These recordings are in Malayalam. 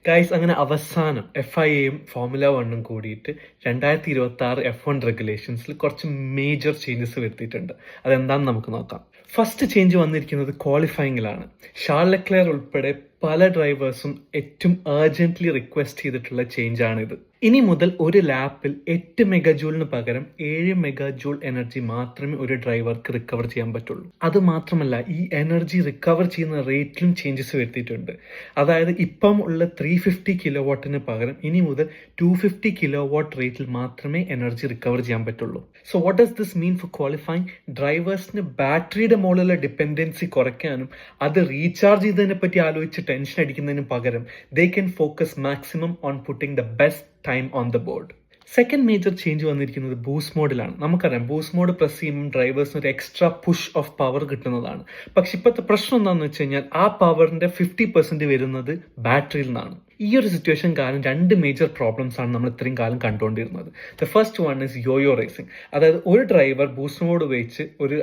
ഗൈസ്, അങ്ങനെ അവസാനം FIAയും ഫോർമുല 1ഉം കൂടിയിട്ട് 2026 F1 റെഗുലേഷൻസിൽ കുറച്ച് മേജർ ചേഞ്ചസ് വരുത്തിയിട്ടുണ്ട്. അതെന്താണെന്ന് നമുക്ക് നോക്കാം. ഫസ്റ്റ് ചേഞ്ച് വന്നിരിക്കുന്നത് ക്വാളിഫയിങ്ങിലാണ്. ഷാർൽ ലെക്ലെയർ ഉൾപ്പെടെ പല ഡ്രൈവേഴ്സും ഏറ്റവും അർജന്റ്ലി റിക്വസ്റ്റ് ചെയ്തിട്ടുള്ള ചേഞ്ച് ആണിത്. ഇനി മുതൽ ഒരു ലാപ്പിൽ 8 മെഗാജൂളിന് പകരം 7 മെഗാജൂൾ എനർജി മാത്രമേ ഒരു ഡ്രൈവർക്ക് റിക്കവർ ചെയ്യാൻ പറ്റുള്ളൂ. അത് മാത്രമല്ല, ഈ എനർജി റിക്കവർ ചെയ്യുന്ന റേറ്റിലും ചേഞ്ചസ് വരുത്തിയിട്ടുണ്ട്. അതായത് ഇപ്പം ഉള്ള 350 കിലോ വാട്ടിന് പകരം ഇനി മുതൽ 250 കിലോ വാട്ട് റേറ്റിൽ മാത്രമേ എനർജി റിക്കവർ ചെയ്യാൻ പറ്റുള്ളൂ. So what does this mean for qualifying? ഡ്രൈവേഴ്സിന് ബാറ്ററിയുടെ മുകളിലുള്ള ഡിപ്പെൻഡൻസി കുറയ്ക്കാനും അത് റീചാർജ് ചെയ്തതിനെ പറ്റി ആലോചിച്ച് ടെൻഷൻ അടിക്കുന്നതിന് പകരം they can focus maximum on putting the best time on the board. Second major change വന്നിരിക്കുന്നത് ബൂസ്റ്റ് മോഡിലാണ്. നമുക്കറിയാം, ബൂസ്റ്റ് മോഡ് പ്രസ് ചെയ്യുമ്പോൾ ഡ്രൈവേഴ്സിന് ഒരു എക്സ്ട്രാ പുഷ് ഓഫ് പവർ കിട്ടുന്നതാണ്. പക്ഷെ ഇപ്പോഴത്തെ പ്രശ്നം എന്താണെന്ന് വെച്ച് കഴിഞ്ഞാൽ ആ പവറിന്റെ 50% വരുന്നത് ബാറ്ററിയിൽ നിന്നാണ്. ഈ ഒരു സിറ്റുവേഷൻ കാരണം 2 മേജർ പ്രോബ്ലംസ് ആണ് നമ്മൾ ഇത്രയും കാലം കണ്ടുകൊണ്ടിരുന്നത്. The first one is yoyo racing. അതായത് ഒരു ഡ്രൈവർ ബൂസ്റ്റ് മോഡ് ഉപയോഗിച്ച് ഒരു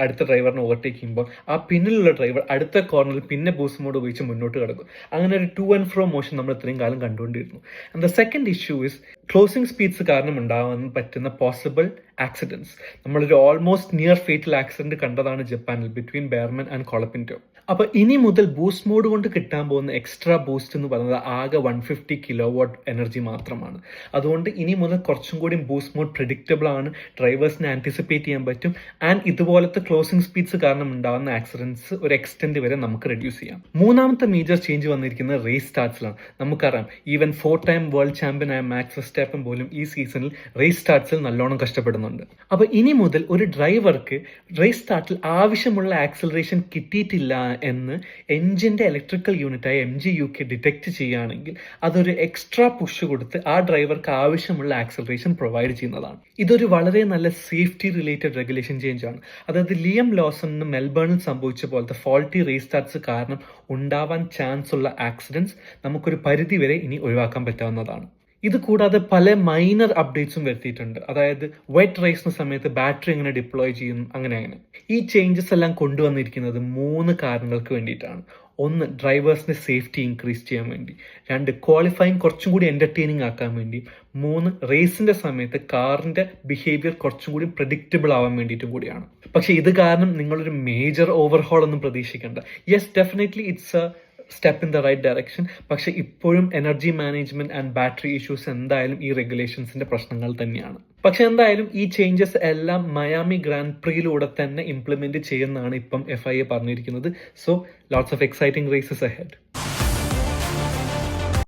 അടുത്ത ഡ്രൈവറിനെ ഓവർടേക്ക് ചെയ്യുമ്പോൾ ആ പിന്നിലുള്ള ഡ്രൈവർ അടുത്ത കോർണറിൽ പിന്നെ ബൂസ്റ്റ് മോഡ് ഉപയോഗിച്ച് മുന്നോട്ട് കിടക്കും. അങ്ങനെ ഒരു ടു ആൻഡ് ഫ്രോ മോഷൻ നമ്മൾ ഇത്രയും കാലം കണ്ടുകൊണ്ടിരുന്നു. And the second issue is closing speeds കാരണം ഉണ്ടാവാൻ പറ്റുന്ന പോസിബിൾ ആക്സിഡൻസ്. നമ്മളൊരു ഓൾമോസ്റ്റ് നിയർ ഫേറ്റൽ ആക്സിഡന്റ് കണ്ടതാണ് ജപ്പാനിൽ ബിറ്റ്വീൻ ബെയർമൻ ആൻഡ് കൊളപ്പിൻറ്റോ. അപ്പോൾ ഇനി മുതൽ ബൂസ്റ്റ് മോഡ് കൊണ്ട് കിട്ടാൻ പോകുന്ന എക്സ്ട്രാ ബൂസ്റ്റ് എന്ന് പറയുന്നത് ആകെ 150 കിലോ വാട്ട് എനർജി മാത്രമാണ്. അതുകൊണ്ട് ഇനി മുതൽ കുറച്ചും കൂടി ബൂസ്റ്റ് മോഡ് പ്രെഡിക്റ്റബിൾ ആണ്, ഡ്രൈവേഴ്സിനെ ആൻറ്റിസിപ്പേറ്റ് ചെയ്യാൻ പറ്റും. ആൻഡ് ഇതുപോലത്തെ ക്ലോസിംഗ് സ്പീഡ്സ് കാരണം ഉണ്ടാകുന്ന ആക്സിഡൻസ് ഒരു എക്സ്റ്റെൻഡ് വരെ നമുക്ക് റെഡ്യൂസ് ചെയ്യാം. മൂന്നാമത്തെ മേജർ ചേഞ്ച് വന്നിരിക്കുന്നത് റേസ് സ്റ്റാർട്സിലാണ്. നമുക്കറിയാം, ഈവൻ 4 ടൈം വേൾഡ് ചാമ്പ്യൻ ആയ മാക്സ് വെർസ്റ്റാപ്പൻ പോലും ഈ സീസണിൽ റേസ് സ്റ്റാർട്സിൽ നല്ലോണം കഷ്ടപ്പെടുന്നുണ്ട്. അപ്പോൾ ഇനി മുതൽ ഒരു ഡ്രൈവർക്ക് റേസ് സ്റ്റാർട്ടിൽ ആവശ്യമുള്ള ആക്സിലറേഷൻ കിട്ടിയിട്ടില്ല എന്ന് എഞ്ചിന്റെ ഇലക്ട്രിക്കൽ യൂണിറ്റായ MGUK ഡിറ്റക്ട് ചെയ്യുകയാണെങ്കിൽ അതൊരു എക്സ്ട്രാ പുഷ് കൊടുത്ത് ആ ഡ്രൈവർക്ക് ആവശ്യമുള്ള ആക്സിലറേഷൻ പ്രൊവൈഡ് ചെയ്യുന്നതാണ്. ഇതൊരു വളരെ നല്ല സേഫ്റ്റി റിലേറ്റഡ് റെഗുലേഷൻ ചേഞ്ച് ആണ്. അതായത് ലിയം ലോസണിന് മെൽബണിൽ സംഭവിച്ച പോലത്തെ ഫോൾട്ടി റേസ് സ്റ്റാർട്സ് കാരണം ഉണ്ടാവാൻ ചാൻസ് ഉള്ള ആക്സിഡൻസ് നമുക്കൊരു പരിധി വരെ ഇനി ഒഴിവാക്കാൻ പറ്റാവുന്നതാണ്. ഇത് കൂടാതെ പല മൈനർ അപ്ഡേറ്റ്സും വരുത്തിയിട്ടുണ്ട്. അതായത് വെറ്റ് റേസിന് സമയത്ത് ബാറ്ററി എങ്ങനെ ഡിപ്ലോയ് ചെയ്യും, അങ്ങനെ. ഈ ചേഞ്ചസ് എല്ലാം കൊണ്ടുവന്നിരിക്കുന്നത് 3 കാരണങ്ങൾക്ക് വേണ്ടിയിട്ടാണ്. 1, ഡ്രൈവേഴ്സിന്റെ സേഫ്റ്റി ഇൻക്രീസ് ചെയ്യാൻ വേണ്ടി. 2, ക്വാളിഫയിങ് കുറച്ചും കൂടി എന്റർടൈനിങ് ആക്കാൻ വേണ്ടി. 3, റേസിന്റെ സമയത്ത് കാറിന്റെ ബിഹേവിയർ കുറച്ചും കൂടി പ്രെഡിക്റ്റബിൾ ആവാൻ വേണ്ടിയിട്ടും കൂടിയാണ്. പക്ഷെ ഇത് കാരണം നിങ്ങളൊരു മേജർ ഓവർഹോൾ ഒന്നും പ്രതീക്ഷിക്കേണ്ട. Yes, definitely it's a step in the right direction. പക്ഷെ ഇപ്പോഴും energy management and battery issues എന്തായാലും ഈ റെഗുലേഷൻസിന്റെ പ്രശ്നങ്ങൾ തന്നെയാണ്. പക്ഷെ എന്തായാലും ഈ ചേഞ്ചസ് എല്ലാം മയാമി ഗ്രാൻഡ് പ്രീയിലൂടെ തന്നെ ഇംപ്ലിമെന്റ് ചെയ്യുന്നതാണ് ഇപ്പം FIA പറഞ്ഞിരിക്കുന്നത്. So lots of exciting races ahead.